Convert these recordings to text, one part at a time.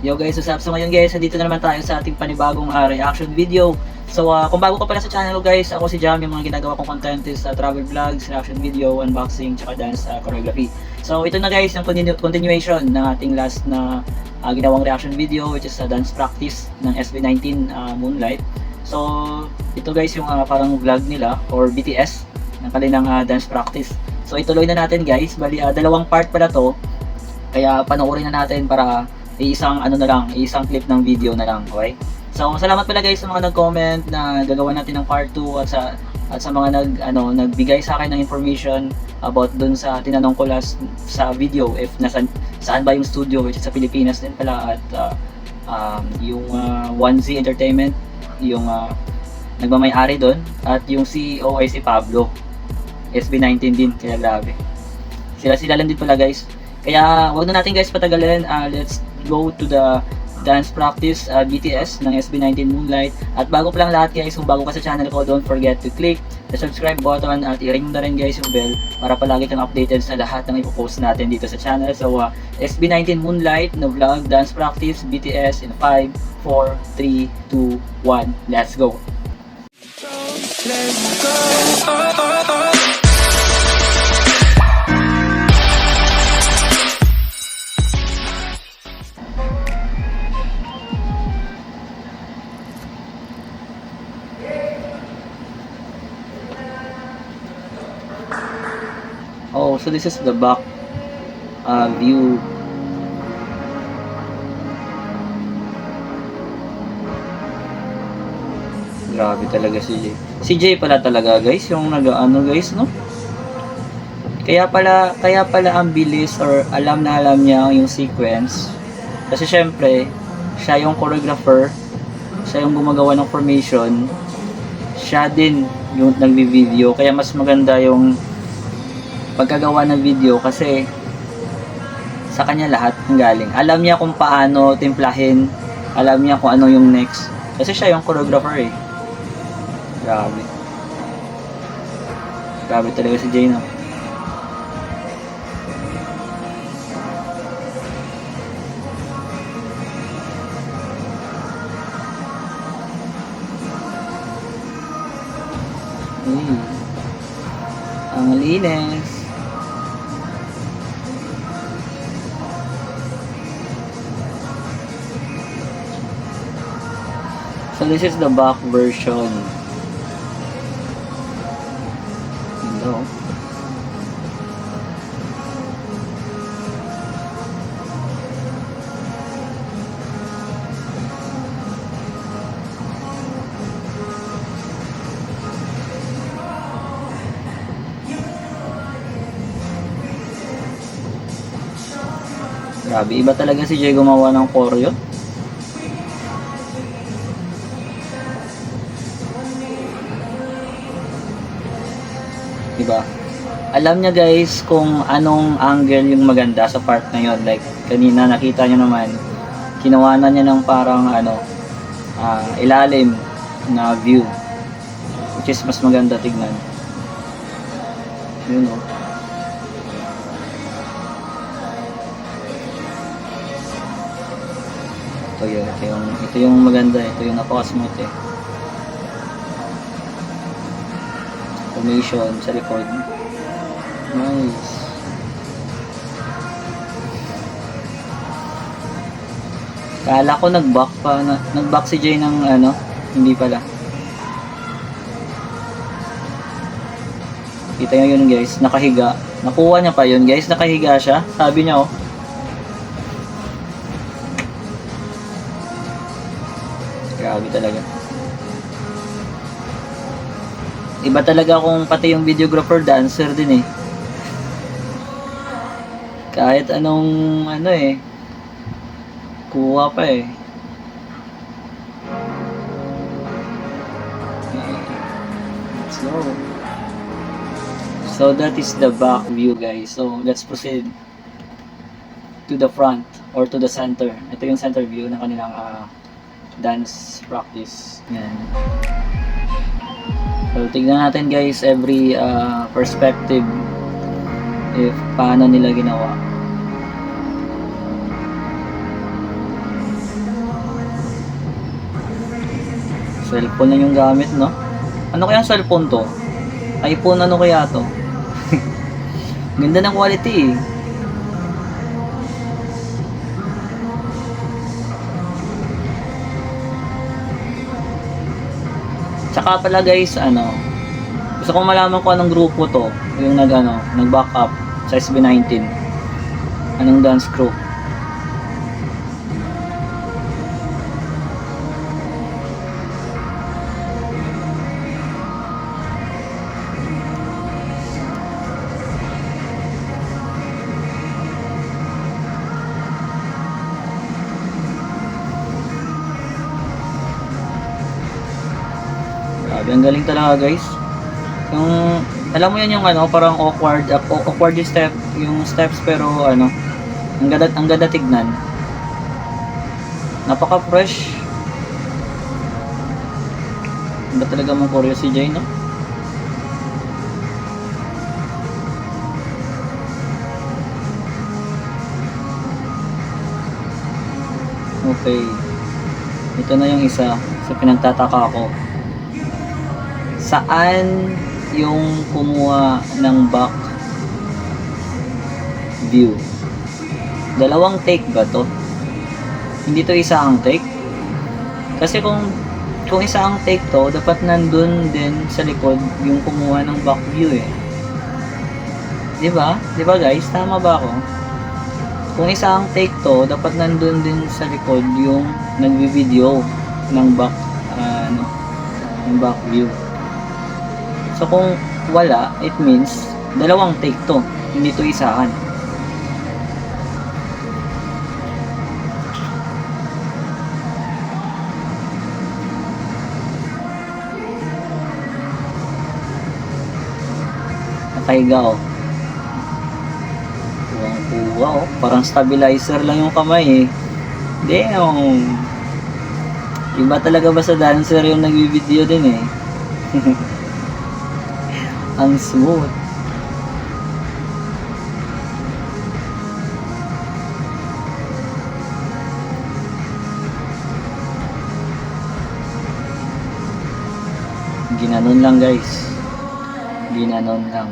Yo guys, what's up? So ngayon guys, nandito na naman tayo sa ating panibagong reaction video. So kung bago ka pala sa channel ko guys, ako si Jam. Yung mga ginagawa kong content is travel vlogs, reaction video, unboxing, tsaka dance choreography. So ito na guys, yung continuation ng ating last na ginawang reaction video, which is dance practice ng SB19 Moonlight. So ito guys yung parang vlog nila or BTS ng kanilang dance practice. So ituloy na natin guys, bali dalawang part pala to. Kaya panoorin na natin para isang isang clip ng video na lang, okay? So salamat pala guys sa mga nag-comment na gagawa natin ng part 2 at sa mga nagbigay sa akin ng information about dun sa tinanong ko last sa video if saan ba yung studio, which is sa Pilipinas din pala, at yung 1Z Entertainment yung nagmamay-ari doon, at yung CEO ay si Pablo, SB19 din, kaya grabe. Sila lang din pala guys. Kaya wag na natin guys patagalin, let's go to the dance practice BTS ng SB19 Moonlight. At bago pa lang lahat guys, kung bago ka sa channel ko, don't forget to click the subscribe button at i-ring mo na rin guys yung bell para palagi kang updated sa lahat ng ipopost natin dito sa channel. So SB19 Moonlight na vlog dance practice BTS in 5, 4, 3, 2, 1, let's go! Let's go! Oh, so this is the back view. Grabe talaga si Jay. Si Jay pala talaga guys, yung guys, no? Kaya pala ang bilis, or alam niya yung sequence. Kasi syempre, siya yung choreographer, siya yung gumagawa ng formation, siya din yung nagbi-video, kaya mas maganda yung pagkagawa ng video kasi sa kanya lahat ng galing. Alam niya kung paano timplahin, alam niya kung ano yung next. Kasi siya yung choreographer eh. Grabe. Grabe talaga si Jay, no? Ang linis. So this is the back version. Hello. Grabe, iba talaga si Jay gumawa ng choreo. Diba? Alam niya guys kung anong angle yung maganda sa part na yun. Like kanina nakita niyo naman, kinawanan niya ng parang ilalim na view, which is mas maganda tignan. Yun o. Ito yung maganda, ito yung napaka-smooth eh. Formation sa likod. Nice. Kala ko nag-back si Jay ng hindi pala. Kita nyo yun guys, nakahiga. Nakuha niya pa yun guys, nakahiga siya. Sabi niya oh. Grabe talaga. Iba talaga kung pati yung videographer dancer din eh. Kahit anong kuha pa eh. Let's go. So that is the back view guys. So let's proceed to the front or to the center. Ito yung center view ng kanilang dance practice. Yan. So tignan natin guys every perspective if paano nila ginawa. Cellphone na yung gamit, no? Ano kaya ang cellphone to? iPhone ano kaya to? Ganda ng quality eh. Tsaka pala guys, gusto kong malaman kung anong grupo to, yung nag-back up sa SB19. Anong dance crew? Grabe, ang galing talaga guys. Yung, alam mo yan yung parang awkward yung steps pero ang ganda tignan. Napaka fresh. Ba talaga mong choreo si Jay, no? Okay. Ito na yung isa sa pinagtataka ko. Saan yung kumuha ng back view? Dalawang take ba to? Hindi to isang take? Kasi kung isang take to, dapat nandun din sa likod yung kumuha ng back view eh. Diba? Diba guys? Tama ba ako? Kung isang take to, dapat nandun din sa likod yung nagbi-video ng back ng back view. So kung wala, it means dalawang take to, hindi to isahan. Nakahiga oh. Kuwang-kuwa oh. Parang stabilizer lang yung kamay eh. Damn. Iba talaga ba sa dancer yung nagbi-video din eh. Ang smooth. Ginanon lang guys. Ginanon lang.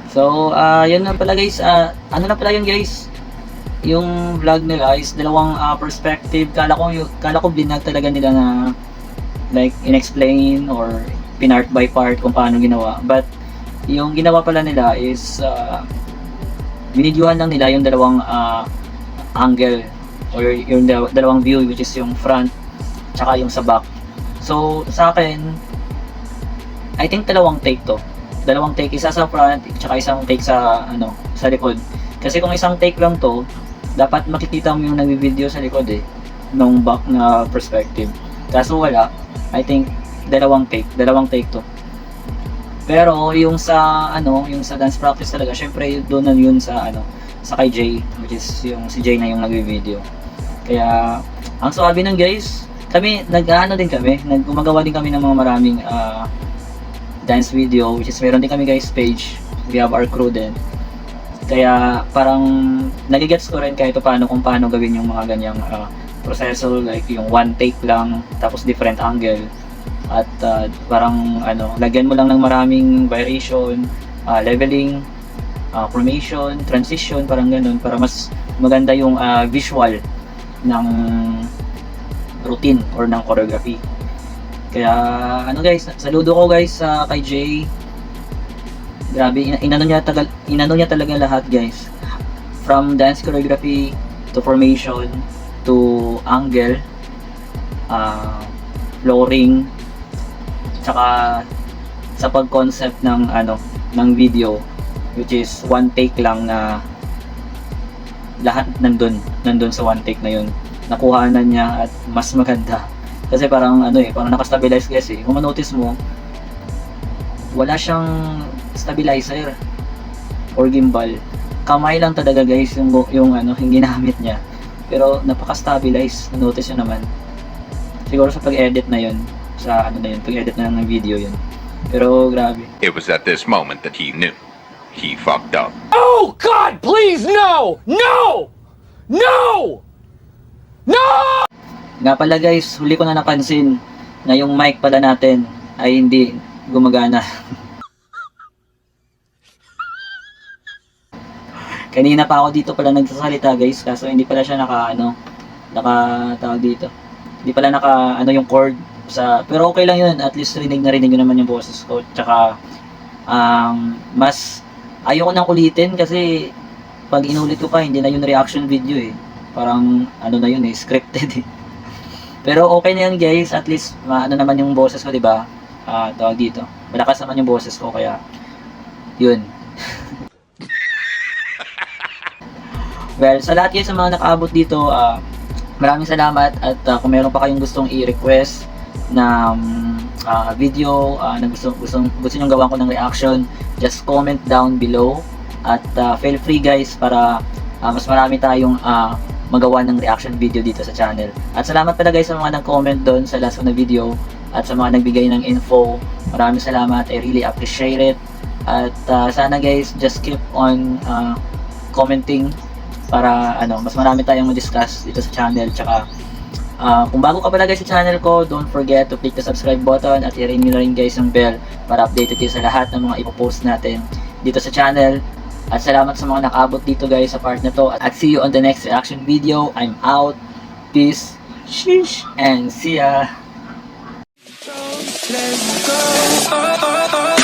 So, yun na pala guys. Ano na pala yun guys? Yung vlog nila is dalawang perspective. Kala ko binag talaga nila na like in-explain or pinart by part kung paano ginawa. But yung ginawa pala nila is binidyohan lang nila yung dalawang angle or yung dalawang view, which is yung front tsaka yung sa back. So sa akin, I think dalawang take to. Dalawang take, isa sa front tsaka isang take sa sa likod. Kasi kung isang take lang to, dapat makikita mo yung nagvi-video sa likod eh, nung back na perspective. Kaso wala, I think dalawang take to. Pero yung sa yung sa dance practice talaga, syempre doon na yun sa sa kay Jay, which is yung si Jay na yung nagvi-video. Kaya ang sabi nun guys, kami gumagawa din kami ng mga maraming dance video, which is meron din kami guys page. We have our crew din. Kaya parang nagigets ko rin kahit paano kung paano gawin yung mga ganyang proseso, like yung one take lang tapos different angle. At parang lagyan mo lang ng maraming variation, leveling, formation, transition, parang ganun para mas maganda yung visual ng routine or ng choreography. Kaya guys, saludo ko guys kay Jay. Grabe, inano niya talaga lahat guys. From dance choreography to formation to angle, flooring, tsaka sa pag-concept ng ng video, which is one take lang na lahat nandun sa one take na yun. Nakuhanan niya at mas maganda. Kasi parang parang naka-stabilize guys eh. Kung ma-notice mo, wala siyang stabilizer or gimbal. Kamay lang talaga guys yung ginamit niya. Pero napaka-stabilize. Na-notice nyo naman. Siguro sa pag-edit na yun, sa pag-edit na ng video yun. Pero grabe. It was at this moment that he knew. He fucked up. Oh God, please no! No! No! No! Nga pala guys, huli ko na napansin na yung mic pala natin ay hindi gumagana. Kanina pa ako dito pala nagsasalita guys, kaso hindi pala siya tawag dito. Hindi pala yung cord pero okay lang yun, at least rinig ko naman yung boses ko. Tsaka mas ayoko nang ulitin kasi pag inulit ko pa hindi na yun reaction video eh. Parang na yun eh, scripted eh. Pero okay na yan guys, at least naman yung boses ko, 'di ba? Tawag dito. Malakas naman yung boses ko kaya yun. Well, sa lahat guys sa mga nakaabot dito, maraming salamat at kung meron pa kayong gustong i-request na video na gusto nyo gawan ko ng reaction, just comment down below at feel free guys para mas marami tayong magawa ng reaction video dito sa channel. At salamat pala guys sa mga nag-comment doon sa last na video at sa mga nagbigay ng info. Maraming salamat, I really appreciate it. At sana guys, just keep on commenting para mas marami tayong ma-discuss dito sa channel. Tsaka kung bago ka pala guys sa channel ko, don't forget to click the subscribe button at i-ring nyo na rin guys yung bell para updated kayo sa lahat ng mga ipopost natin dito sa channel. At salamat sa mga nakaabot dito guys sa part na to, at see you on the next reaction video. I'm out, peace, sheesh, and see ya. Let's go.